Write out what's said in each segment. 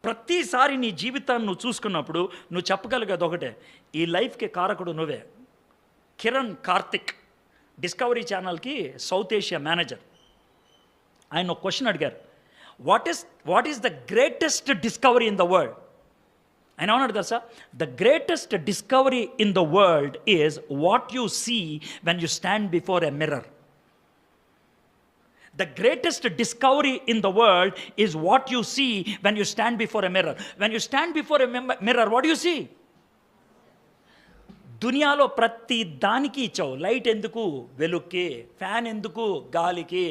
ప్రతిసారి నీ జీవితాన్ని నువ్వు చూసుకున్నప్పుడు నువ్వు చెప్పగలిగేది ఒకటే, ఈ లైఫ్కి కారకుడు నువ్వే. కిరణ్ కార్తిక్ డిస్కవరీ ఛానల్కి సౌత్ ఏషియా మేనేజర్, ఆయన ఒక క్వశ్చన్ అడిగారు, what is the greatest discovery in the world. ఆయన ఏమన్నాడు తెలుసా? The greatest discovery in the world is what you see when you stand before a mirror. The greatest discovery in the world is what you see when you stand before a mirror. When you stand before a mirror, what do you see? దునియాలో ప్రతి దానికి ఇచ్చావు. Light ఎందుకు? వెలుక్కి. Fan ఎందుకు? గాలికి.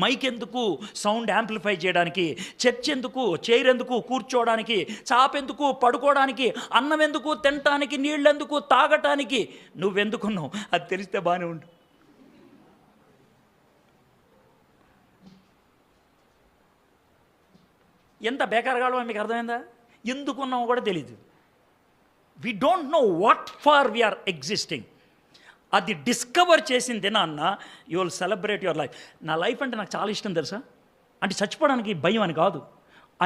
Mic ఎందుకు? Sound amplify చేయడానికి. Church ఎందుకు? Chair ఎందుకు? కూర్చోవడానికి. చాప ఎందుకు? పడుకోవడానికి. అన్నం ఎందుకు? తినటానికి. నీళ్ళు ఎందుకు? తాగటానికి. నువ్వెందుకున్నావు? అది తెలిస్తే బాగానే ఉండు. ఎంత బేకారగాడో మీకు అర్థమైందా? ఎందుకున్నామో కూడా తెలీదు. We don't know what for we are existing. అది డిస్కవర్ చేసిన దినాన్న you will celebrate your life. నా లైఫ్ అంటే నాకు చాలా ఇష్టం తెలుసా. అంటే చచ్చిపోవడానికి భయం అని కాదు.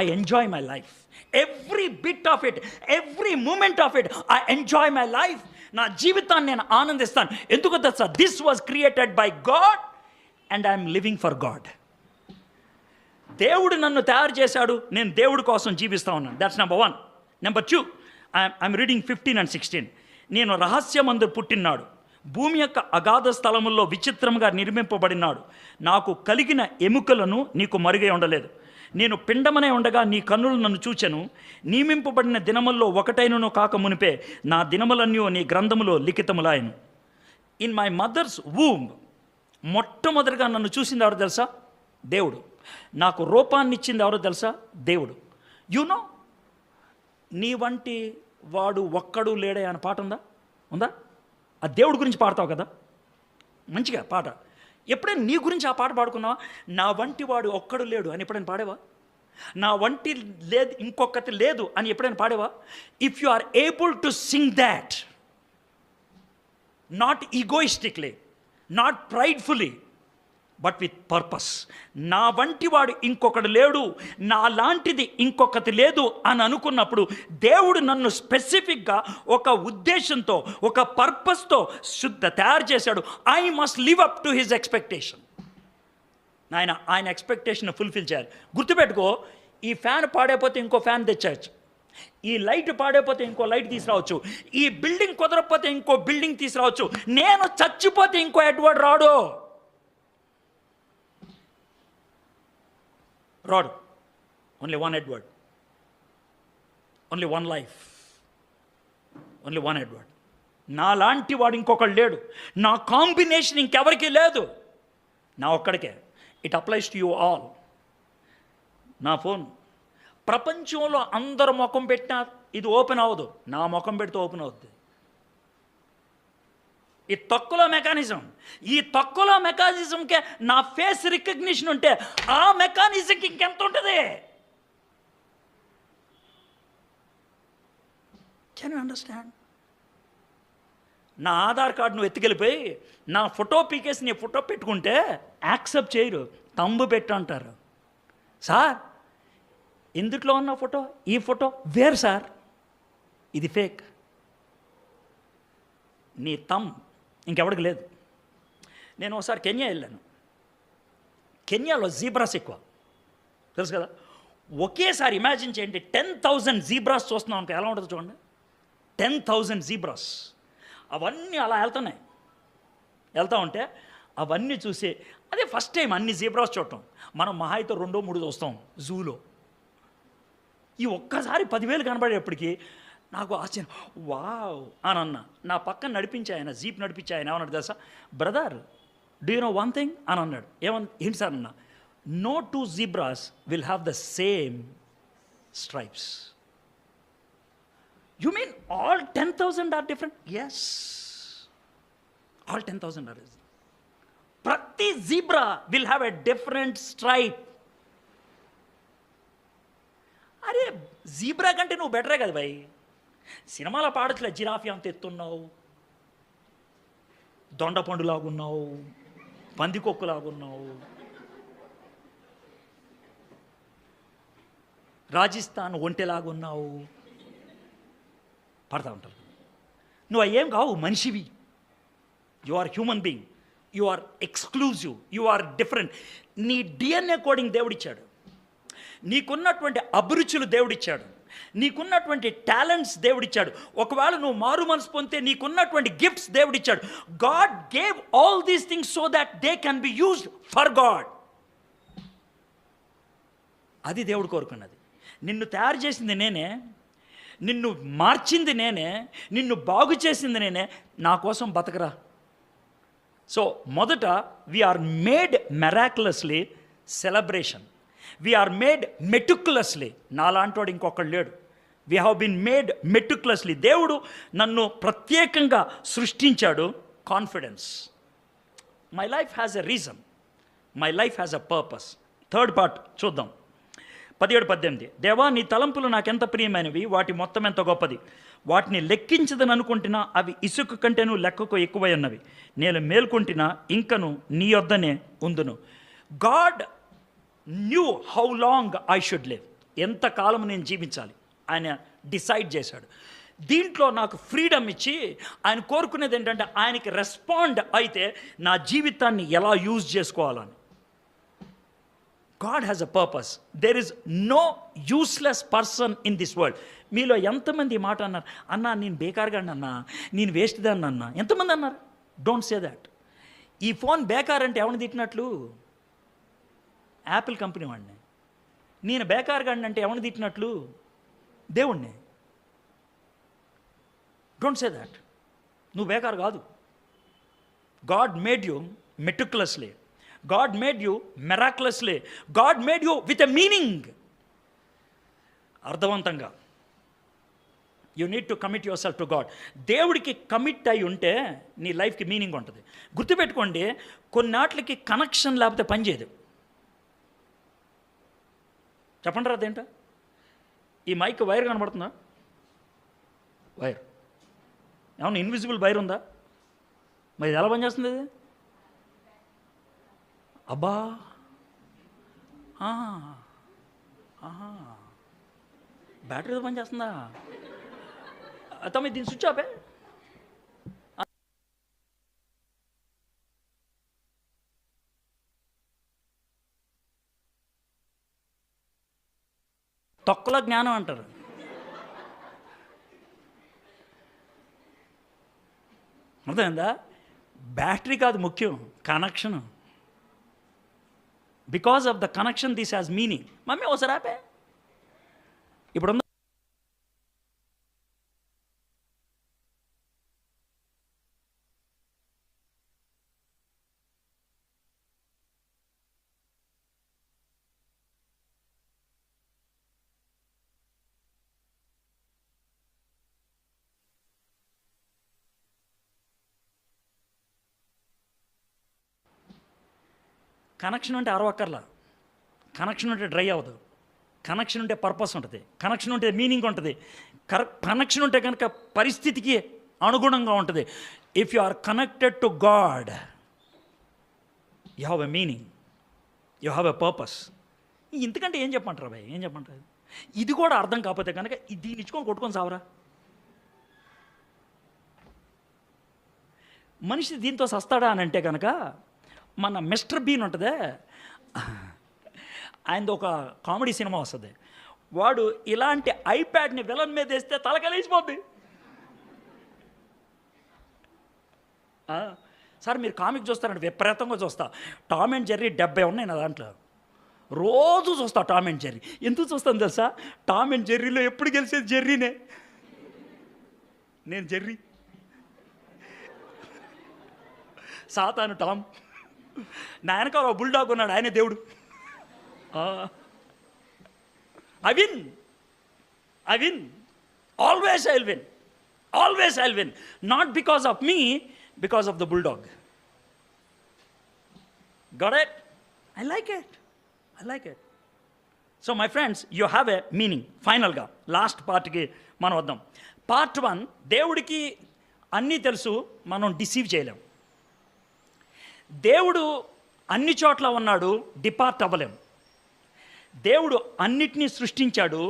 I enjoy my life, every bit of it, every moment of it. I enjoy my life. నా జీవితాన్ని నేను ఆనందిస్తాను. ఎందుకు తెలుసా? This was created by God and I'm living for God. దేవుడు నన్ను తయారు చేశాడు, నేను దేవుడి కోసం జీవిస్తూ ఉన్నాను. That's number 1. Number 2, I'm reading 15 and 16. నేను రహస్యమందు పుట్టినాడు, భూమి యొక్క అగాధ స్థలముల్లో విచిత్రంగా నిర్మింపబడినాడు. నాకు కలిగిన ఎముకలను నీకు మరుగై ఉండలేదు. నేను పిండమనే ఉండగా నీ కన్నులు నన్ను చూచెను. నియమింపబడిన దినముల్లో ఒకటైనను కాక మునిపే నా దినములన్నీ నీ గ్రంథములో లిఖితములాయను. ఇన్ మై మదర్స్ వూమ్, మొట్టమొదటిగా నన్ను చూసింది ఎవరు తెలుసా? దేవుడు. నాకు రూపాన్ని ఇచ్చింది ఎవరో తెలుసా? దేవుడు. నో, నీ వంటి వాడు ఒక్కడు లేడే అనే పాట ఉందా? ఆ దేవుడి గురించి పాడతావు కదా, మంచిగా పాట. ఎప్పుడైనా నీ గురించి ఆ పాట పాడుకున్నావా? నా వంటి వాడు ఒక్కడు లేడు అని ఎప్పుడైనా పాడేవా? నా వంటి లేదు, ఇంకొకటి లేదు అని ఎప్పుడైనా పాడేవా? If you are able to sing that, not egoistically, not pridefully, but with purpose. నా వంటి వాడు ఇంకొకటి లేడు, నా లాంటిది ఇంకొకటి లేదు అని అనుకున్నప్పుడు దేవుడు నన్ను స్పెసిఫిక్గా ఒక ఉద్దేశంతో, ఒక పర్పస్తో తయారు చేశాడు. I must live up to his expectation. ఆయన ఎక్స్పెక్టేషన్ ఫుల్ఫిల్ చేయాలి. గుర్తుపెట్టుకో, ఈ ఫ్యాన్ పాడైపోతే ఇంకో ఫ్యాన్ తెచ్చేయచ్చు, ఈ లైట్ పాడైపోతే ఇంకో లైట్ తీసుకురావచ్చు, ఈ బిల్డింగ్ కుదరకపోతే ఇంకో బిల్డింగ్ తీసుకురావచ్చు. నేను చచ్చిపోతే ఇంకో ఎడ్వర్డ్ రాడు. Only one Edward, only one life, only one Edward. నా లాంటి వాడు ఇంకొకడు లేడు, నా కాంబినేషన్ ఇంకెవరికి లేదు, నా ఒక్కడికే. It applies to you all. నా ఫోన్ ప్రపంచంలో అందరు ముఖం పెట్టినా ఇది ఓపెన్ అవ్వదు, నా ముఖం పెడితే ఓపెన్ అవుద్ది. ఈ తొక్కలో మెకానిజంకే నా ఫేస్ రికగ్నిషన్ ఉంటే ఆ మెకానిజంకి ఇంకెంత ఉంటుంది? Can you understand? నా ఆధార్ కార్డు నువ్వు ఎత్తుకెళ్ళిపోయి నా ఫోటో పీకేసి నీ ఫోటో పెట్టుకుంటే యాక్సెప్ట్ చేయరు, తంబు పెట్టు అంటారు. సార్ ఇందుట్లో ఉన్న ఫోటో, ఈ ఫోటో వేరు సార్, ఇది ఫేక్. నీ తమ్ ఇంకెవడికి లేదు. నేను ఒకసారి కెన్యా వెళ్ళాను. కెన్యాలో జీబ్రాస్ ఎక్కువ, తెలుసు కదా. ఒకేసారి ఇమాజిన్ చేయండి, 10,000 జీబ్రాస్ చూస్తున్నాం అనుకో, ఎలా ఉంటుందో చూడండి. 10,000 జీబ్రాస్ అవన్నీ అలా వెళ్తూ ఉంటే అవన్నీ చూసి, అదే ఫస్ట్ టైం అన్ని జీబ్రాస్ చూడటం. మనం మహా అయితే 2-3 చూస్తాం జూలో. ఈ ఒక్కసారి 10,000 కనబడేప్పటికీ నాకు ఆశ్చర్యం, వావ్ అని అన్న. నా పక్కన నడిపించే ఆయన, జీప్ నడిపించే ఆయన ఏమన్నాడు తెలుసా? Brother, do you know one thing అని అన్నాడు. ఏంటి సార్ అన్న? No 2 zebras will have the same stripes. You mean all 10,000 are different? Yes, all 10,000 are. ప్రతి zebra will have a different stripe. అరే జీబ్రా కంటే నువ్వు బెటరే కదా భయ్. సినిమాలో పాడట్లే, జిరాఫీ అంత ఎత్తున్నావు, దొండపండులాగున్నావు, పందికొక్కులాగున్నావు. రాజస్థాన్ ఒంటెలాగున్నావు పడతా ఉంటారు. నువ్వు అయ్యేం కావు, మనిషివి. You are human being, you are exclusive, you are different. నీ డిఎన్ఏ కోడింగ్ దేవుడిచ్చాడు, నీకున్నటువంటి అభిరుచులు దేవుడిచ్చాడు, నీకున్నటువంటి టాలెంట్స్ దేవుడిచ్చాడు. ఒకవేళ నువ్వు మారు మనసు పొందితే నీకున్నటువంటి గిఫ్ట్స్ దేవుడిచ్చాడు. God gave all these things so that they can be used for God. అది దేవుడు కోరుకున్నది. నిన్ను తయారు చేసింది నేనే, నిన్ను మార్చింది నేనే, నిన్ను బాగు చేసింది నేనే. నా కోసం బతకరా. సో మొదట we're made miraculously celebration, we're made meticulously. నాలాంటోడు ఇంకొకడు లేడు. We have been made meticulously. దేవుడు నన్ను ప్రత్యేకంగా సృష్టించాడు. Confidence. My life has a reason, my life has a purpose. Third part చూద్దాం. 17-18. దేవా, నీ తలంపులు నాకెంత ప్రియమైనవి, వాటి మొత్తం ఎంత గొప్పది. వాటిని లెక్కించదని అనుకుంటున్నా, అవి ఇసుక కంటేను లెక్కకు ఎక్కువై ఉన్నవి. నేను మేల్కొంటినా ఇంకను నీ యొద్దనే ఉందును. God knew how long I should live. ఎంతకాలం నేను జీవించాలి ఆయన డిసైడ్ చేశాడు. దీంట్లో నాకు ఫ్రీడమ్ ఇచ్చి ఆయన కోరుకునేది ఏంటంటే ఆయనకి రెస్పాండ్ అయితే నా జీవితాన్ని ఎలా యూజ్ చేసుకోవాలని. God has a purpose. There is no useless person in this world. మీలో ఎంతమంది ఈ మాట అన్నారు? అన్నా నేను బేకార్గా అన్నా, నేను వేస్ట్ దాన్ని అన్నా. ఎంతమంది అన్నారు? Don't say that. ఈ ఫోన్ బేకార్ అంటే ఎవరిని తిట్టినట్లు? యాపిల్ కంపెనీ వాడిని. నేను బేకార్గా అంటే ఎవరిని తిట్టినట్లు? దేవుణ్ణి. Don't say that. నువ్వు బేకార్ కాదు. God made you meticulously, God made you miraculously, God made you with a meaning. అర్థవంతంగా. You need to commit yourself to God. దేవుడికి కమిట్ అయి ఉంటే నీ లైఫ్కి మీనింగ్ ఉంటుంది. గుర్తుపెట్టుకోండి, కొన్నాట్లకి కనెక్షన్ లేకపోతే పనిచేయదు. చెప్పండి రా, అదేంట? ఈ మైక్ వైర్ కనబడుతుందా? వైర్ ఏమన్నా ఇన్విజిబుల్ వైర్ ఉందా? మరి ఇది ఎలా పనిచేస్తుంది ఇది? అబ్బా, బ్యాటరీతో పనిచేస్తుందా? తమ్మి దీని స్విచ్ ఆపే. తొక్కలో జ్ఞానం అంటారు. అర్థమైందా? బ్యాటరీ కాదు ముఖ్యం, connection. Because of the connection this has meaning. Mummy ఓసారి ఆపే. ఇప్పుడు కనెక్షన్ ఉంటే అరవక్కర్లా. కనెక్షన్ ఉంటే డ్రై అవ్వదు. కనెక్షన్ ఉంటే పర్పస్ ఉంటుంది. కనెక్షన్ ఉంటే మీనింగ్ ఉంటుంది. కనెక్షన్ ఉంటే కనుక పరిస్థితికి అనుగుణంగా ఉంటుంది. If you are connected to God, you have a meaning, you have a purpose. ఇంతకంటే ఏం చెప్పంటారా భయ్? ఏం చెప్పంటారు? ఇది కూడా అర్థం కాకపోతే కనుక దీన్ని ఇచ్చుకొని కొట్టుకొని సావరా. మనిషి దీంతో సస్తాడా అని అంటే కనుక మన మిస్టర్ బీన్ ఉంటుందే, ఆయనది ఒక కామెడీ సినిమా వస్తుంది. వాడు ఇలాంటి ఐప్యాడ్ని విలన్ మీద వేస్తే తలకలేసిపోద్ది. సార్ మీరు కామిక్ చూస్తారంటే విపరీతంగా చూస్తా. టామ్ అండ్ జెర్రీ 70 ఉన్నాయి నా దాంట్లో. రోజు చూస్తా టామ్ అండ్ జెర్రీ. ఎందుకు చూస్తాను తెలుసా? టామ్ అండ్ జెర్రీలో ఎప్పుడు గెలిచేది జెర్రీనే. నేను జెర్రీ, సాతాను టామ్. నా వెనక బుల్డాగ్ ఉన్నాడు, ఆయనే దేవుడు. I win, I win, always I will win, always I will win. Not because of me, because of the bulldog. Got it? I like it. I like it. So my friends, you have a meaning. ఫైనల్గా last పార్ట్కి మనం వద్దాం. Part 1, దేవుడికి అన్నీ తెలుసు, మనం deceive చేయలేం. దేవుడు అన్ని చోట్ల ఉన్నాడు, డిపార్ట్ అవ్వలేం. దేవుడు అన్నిటినీ సృష్టించాడు,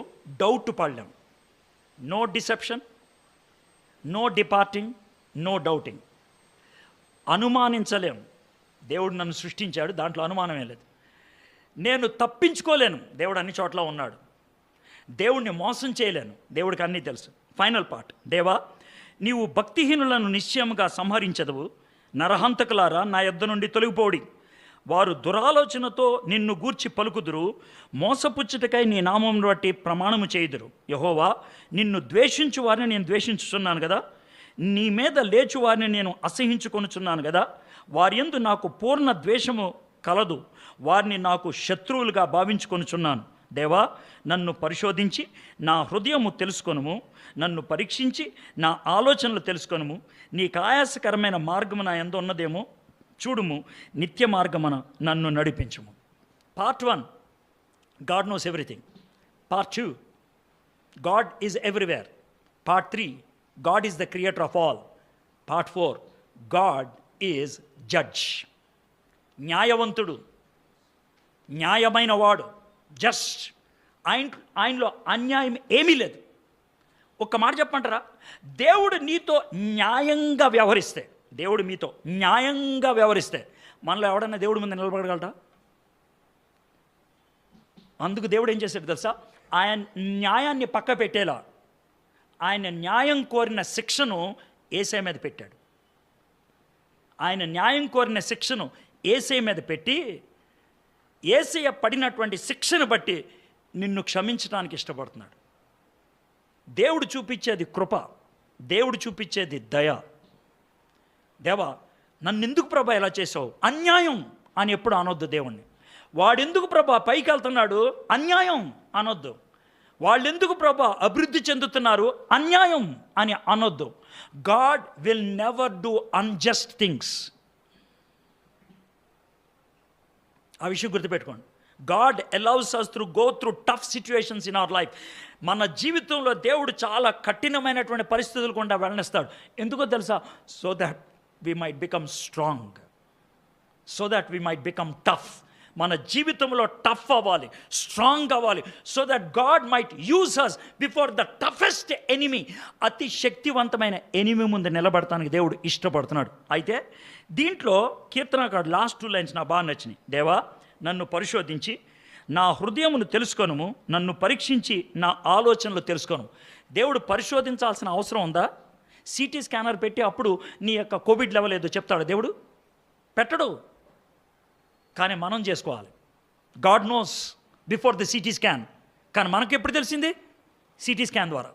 డౌట్ పడలేం. No deception, no departing, no doubting. అనుమానించలేం. దేవుడు నన్ను సృష్టించాడు, దాంట్లో అనుమానమే లేదు. నేను తప్పించుకోలేను, దేవుడు అన్ని చోట్ల ఉన్నాడు. దేవుడిని మోసం చేయలేను, దేవుడికి అన్నీ తెలుసు. Final part. దేవా, నీవు భక్తిహీనులను నిశ్చయముగా సంహరించదవు. నరహంతకులారా నా యొద్ద నుండి తొలగిపోడి. వారు దురాలోచనతో నిన్ను గూర్చి పలుకుదురు, మోసపుచ్చుటకై నీ నామం బట్టి ప్రమాణము చేయుదురు. యెహోవా, నిన్ను ద్వేషించు వారిని నేను ద్వేషించుచున్నాను కదా, నీ మీద లేచు వారిని నేను అసహించుకొనుచున్నాను కదా. వారి యందు నాకు పూర్ణ ద్వేషము కలదు, వారిని నాకు శత్రువులుగా భావించుకొనుచున్నాను. దేవా, నన్ను పరిశోధించి నా హృదయము తెలుసుకొనుము, నన్ను పరీక్షించి నా ఆలోచనలు తెలుసుకొనుము. నీకు ఆయాసకరమైన మార్గము నా యందు ఉన్నదేమో చూడుము, నిత్య మార్గమున నన్ను నడిపించుము. Part 1, God knows everything. Part 2, God is everywhere. Part 3, God is the creator of all. Part 4, God is judge. న్యాయవంతుడు, న్యాయమైన వాడు, జస్ట్. ఆయనలో అన్యాయం ఏమీ లేదు. ఒక్క మాట చెప్పమంటారా? దేవుడు నీతో న్యాయంగా వ్యవహరిస్తే, దేవుడు మీతో న్యాయంగా వ్యవహరిస్తే మనలో ఎవడన్నా దేవుడి ముందు నిలబడగలరా? అందుకు దేవుడు ఏం చేశాడు తెలుసా? ఆయన న్యాయాన్ని పక్క పెట్టేలా ఆయన న్యాయం కోరిన శిక్షను యేసయ్య మీద పెట్టాడు. ఆయన న్యాయం కోరిన శిక్షను యేసయ్య మీద పెట్టి, యేసయ్య పడినటువంటి శిక్షను బట్టి నిన్ను క్షమించడానికి ఇష్టపడుతున్నాడు. దేవుడు చూపించేది కృప, దేవుడు చూపించేది దయ. దేవా, నన్నెందుకు ప్రభా ఇలా చేసావు? అన్యాయం అని ఎప్పుడు అనొద్దు దేవుణ్ణి. వాడెందుకు ప్రభా పైకి వెళ్తున్నాడు? అన్యాయం అనొద్దు. వాళ్ళెందుకు ప్రభా అభివృద్ధి చెందుతున్నారు? అన్యాయం అని అనొద్దు. God will never do unjust things. ఆ విషయం గుర్తుపెట్టుకోండి. God allows us to go through tough situations in our life. మన జీవితంలో దేవుడు చాలా కఠినమైనటువంటి పరిస్థితులు గుండా వెళ్ళనిస్తాడు. ఎందుకో తెలుసా? So that we might become strong, so that we might become tough. మన జీవితంలో టఫ్ అవ్వాలి, స్ట్రాంగ్ అవ్వాలి, so that God might use us before the toughest enemy. అతి శక్తివంతమైన ఎనిమీ ముందు నిలబడటానికి దేవుడు ఇష్టపడుతున్నాడు. అయితే దీంట్లో కీర్తనకారుడు లాస్ట్ 2 లైన్స్ నాకు బాగా నచ్చినాయి. దేవా, నన్ను పరిశోధించి నా హృదయమును తెలుసుకొనుము, నన్ను పరీక్షించి నా ఆలోచనలు తెలుసుకొను. దేవుడు పరిశోధించాల్సిన అవసరం ఉందా? సిటీ స్కానర్ పెట్టి అప్పుడు నీ యొక్క కోవిడ్ లెవెల్ ఏదో చెప్తాడు దేవుడు? పెట్టడు. కానీ మనం చేసుకోవాలి. God knows before the CT scan. కానీ మనకు ఎప్పుడు తెలిసింది? సిటీ స్కాన్ ద్వారా.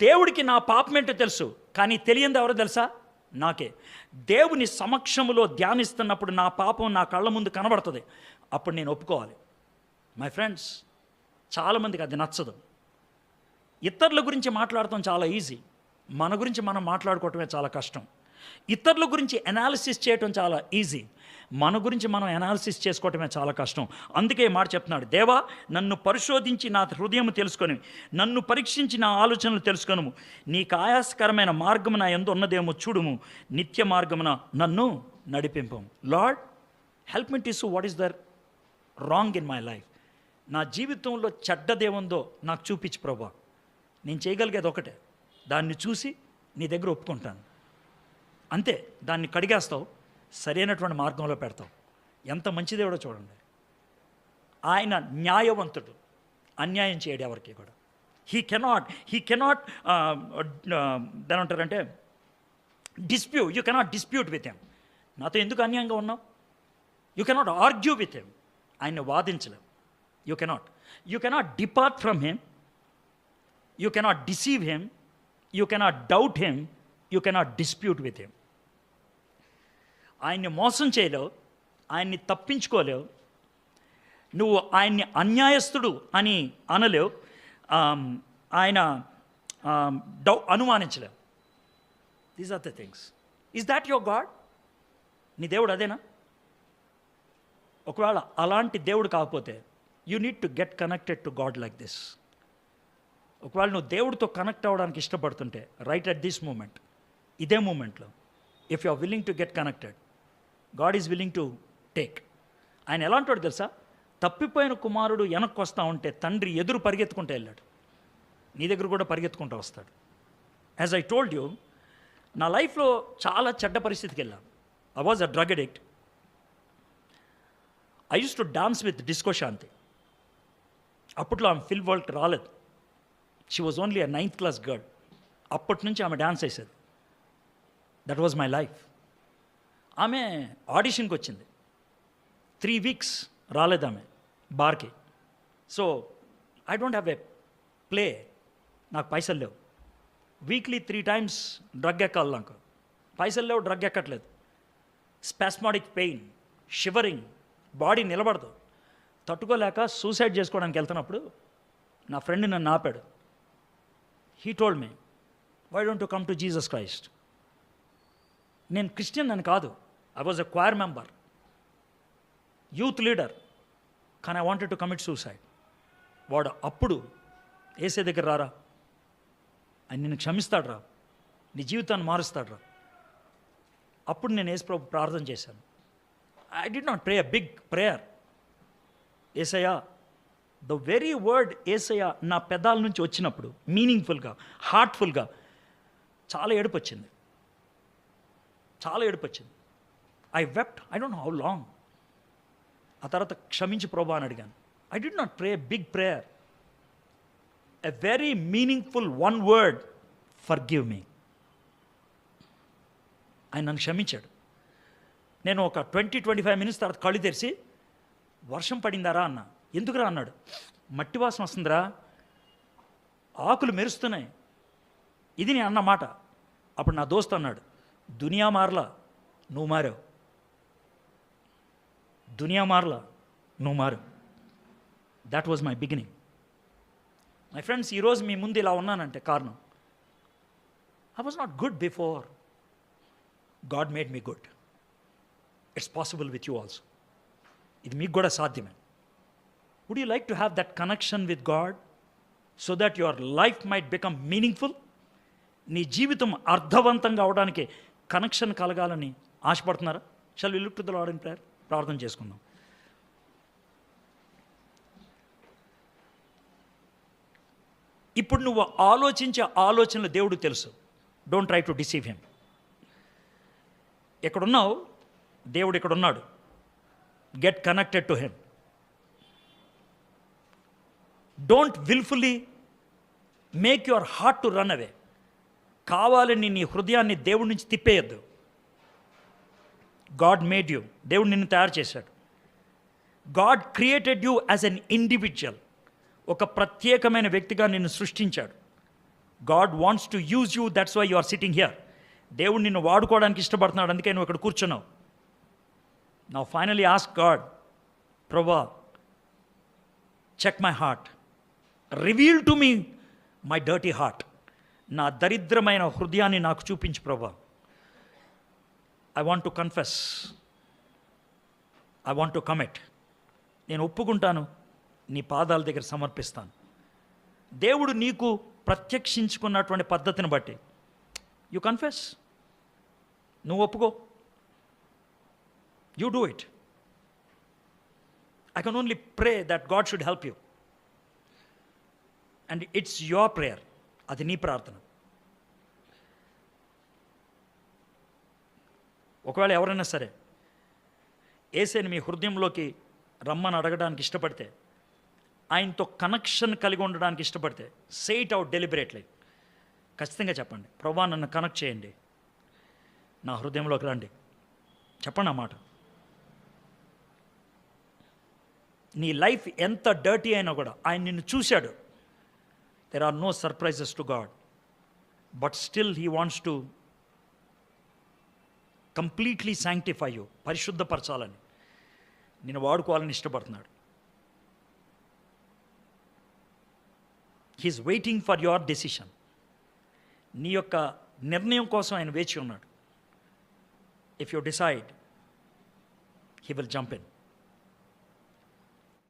దేవుడికి నా పాపం ఏంటో తెలుసు, కానీ తెలియంది ఎవరో తెలుసా? నాకే. దేవుని సమక్షములో ధ్యానిస్తున్నప్పుడు నా పాపం నా కళ్ళ ముందు కనబడుతుంది, అప్పుడు నేను ఒప్పుకోవాలి. మై ఫ్రెండ్స్, చాలామందికి అది నచ్చదు. ఇతరుల గురించి మాట్లాడటం చాలా ఈజీ, మన గురించి మనం మాట్లాడుకోవటమే చాలా కష్టం. ఇతరుల గురించి అనాలిసిస్ చేయటం చాలా ఈజీ, మన గురించి మనం అనాలిసిస్ చేసుకోవటమే చాలా కష్టం. అందుకే మాట చెప్తున్నాడు, దేవా, నన్ను పరిశోధించి నా హృదయం తెలుసుకొని, నన్ను పరీక్షించి నా ఆలోచనలు తెలుసుకొనుము. నీకు ఆయాసకరమైన మార్గము నా యందు ఉన్నదేమో చూడుము, నిత్య మార్గమున నన్ను నడిపింపము. Lord, help me to see what is the wrong in my life. నా జీవితంలో చెడ్డదేముందో నాకు చూపించు ప్రభా. నేను చేయగలిగేది ఒకటే, దాన్ని చూసి నీ దగ్గర ఒప్పుకుంటాను. అంతే. దాన్ని కడిగేస్తావు, సరైనటువంటి మార్గంలో పెడతావు. ఎంత మంచి దేవుడో చూడండి. ఆయన న్యాయవంతుడు, అన్యాయం చేయడు ఎవరికి కూడా. హీ కెనాట్ దాని అంటారంటే dispute. You cannot dispute with him. నాతో ఎందుకు అన్యాయంగా ఉన్నావు? You cannot argue with him. ఆయన్ని వాదించలేం. You cannot depart from him. You cannot deceive him. You cannot doubt him. You cannot dispute with him. ఆయన్ని మోసం చేయలేవు, ఆయన్ని తప్పించుకోలేవు, నువ్వు ఆయన్ని అన్యాయస్తుడు అని అనలేవు, ఆయన అనుమానించలేవు. These are the things. Is that your God? నీ దేవుడు అదేనా? ఒకవేళ అలాంటి దేవుడు కాకపోతే you need to get connected to God like this. ఒకవేళ నువ్వు దేవుడితో కనెక్ట్ అవ్వడానికి ఇష్టపడుతుంటే రైట్ అట్ దిస్ మూమెంట్, ఇదే మూమెంట్లో, if you are willing to get connected, God is willing to take. ఆయన ఎలాంటి వాడు తెలుసా? తప్పిపోయిన కుమారుడు వెనక్కి వస్తూ ఉంటే తండ్రి ఎదురు పరిగెత్తుకుంటూ వెళ్ళాడు. నీ దగ్గర కూడా పరిగెత్తుకుంటూ వస్తాడు. యాజ్ ఐ టోల్డ్ యూ, నా లైఫ్లో చాలా చెడ్డ పరిస్థితికి వెళ్ళాను. I was a drug addict. I use to dance with disco Shanti. అప్పట్లో ఆమె ఫిల్ వరల్డ్ రాలేదు. She was only a 9th class girl. అప్పటి నుంచి ఆమె డాన్స్ వేసేది. That was my life. ఆమె ఆడిషన్కి వచ్చింది. 3 weeks రాలేదు ఆమె బార్కి. So I don't have a play. నాకు పైసలు లేవు. వీక్లీ 3 times డ్రగ్ ఎక్కాలి నాకు. పైసలు లేవు, డ్రగ్ ఎక్కట్లేదు. స్పాస్మాటిక్ పెయిన్, షివరింగ్, బాడీ నిలబడదు. తట్టుకోలేక సూసైడ్ చేసుకోవడానికి వెళ్తున్నప్పుడు నా ఫ్రెండ్ నన్ను ఆపాడు. He told me, why don't you come to Jesus Christ. నేను క్రిస్టియన్ అని కాదు. I was a choir member, youth leader, కానీ I wanted to commit suicide. వాడు అప్పుడు ఏసే దగ్గర రారా, ఆయన నిన్ను క్షమిస్తాడు రా, నీ జీవితాన్ని మారుస్తాడు రా. అప్పుడు నేను యేసు ప్రభు ప్రార్థన చేశాను. I did not pray a big prayer. Yesayya, the very word Yesayya నా పెదాల నుంచి వచ్చినప్పుడు మీనింగ్ఫుల్గా, హార్ట్ఫుల్గా చాలా ఏడుపు వచ్చింది. చాలా ఏడుపు వచ్చింది. I wept, I don't know how long. ఆ తర్వాత క్షమించి ప్రభా అని అడిగాను. I did not pray big prayer, a very meaningful one word, forgive me. ఆయన నన్ను క్షమించాడు. నేను ఒక 20-25 minutes తర్వాత కళ్ళు తెరిచి, వర్షం పడిందారా అన్న. ఎందుకురా అన్నాడు. మట్టి వాసన వస్తుందిరా, ఆకులు మెరుస్తున్నాయి. ఇది నేను అన్న మాట. అప్పుడు నా దోస్త్ అన్నాడు, దునియా మారలా, నువ్వు మారావు. దునియా మారలా, నువ్వు మారావు. That was my beginning. My friends, ఈరోజు మీ ముందు ఇలా ఉన్నానంటే కారణం, I was not good before. God made me good. It's possible with you also. ఇది మీకు కూడా సాధ్యమే. Would you like to have that connection with God so that your life might become meaningful? నీ జీవితం అర్థవంతంగా అవడానికి కనెక్షన్ కలగాలని ఆశపడుతున్నారా? Shall we look to the Lord in prayer. ప్రార్థన చేసుకుందాం. ఇప్పుడు నువ్వు ఆలోచించే ఆలోచనలు దేవుడు తెలుసు. Don't try to deceive him. ఎక్కడున్నావు? దేవుడు ఇక్కడున్నాడు. Get connected to him. Don't wilfully make your heart to run away. కావాలని నీ హృదయాన్ని దేవుడి నుంచి తిప్పేయద్దు. God made you. దేవుడు నిన్ను తయారు చేశాడు. God created you as an individual. ఒక ప్రత్యేకమైన వ్యక్తిగా నిన్ను సృష్టించాడు. God wants to use you, that's why you are sitting here. దేవుడు నిన్ను వాడుకోవడానికి ఇష్టపడుతున్నాడు, అందుకే నువ్వు ఇక్కడ కూర్చున్నావు. నౌ ఫైనలీ ఆస్క్ గాడ్, ప్రభా, check my heart, reveal to me my dirty heart. నా దరిద్రమైన హృదయాన్ని నాకు చూపించు ప్రభా. I want to confess, I want to commit. నేను ఒప్పుకుంటాను, నీ పాదాల దగ్గర సమర్పిస్తాను. దేవుడు నీకు ప్రత్యక్షించుకున్నటువంటి పద్ధతిని బట్టి యు కన్ఫెస్. నువ్వు ఒప్పుకో. You do it. I can only pray that God should help you. And it's your prayer. అది నీ ప్రార్థన. ఒకవేళ ఎవరైనా సరే యేసుని మీ హృదయంలోకి రమ్మని అడగడానికి ఇష్టపడితే, ఆయనతో కనెక్షన్ కలిగి ఉండడానికి ఇష్టపడితే, సే ఇట్ అవుట్ డెలిబరేట్లీ. ఖచ్చితంగా చెప్పండి, ప్రభా నన్ను కనెక్ట్ చేయండి, నా హృదయంలోకి రండి. చెప్పండి ఆ మాట. నీ లైఫ్ ఎంత డర్టీ అయినా కూడా ఆయన నిన్ను చూశాడు. There are no surprises to God, but still he wants to completely sanctify you. పరిశుద్ధపరచాలని, నేను వాడుకోవాలని ఇష్టపడుతున్నాడు. He is waiting for your decision. నీ యొక్క నిర్ణయం కోసం ఆయన వేచి ఉన్నాడు. If you decide, he will jump in.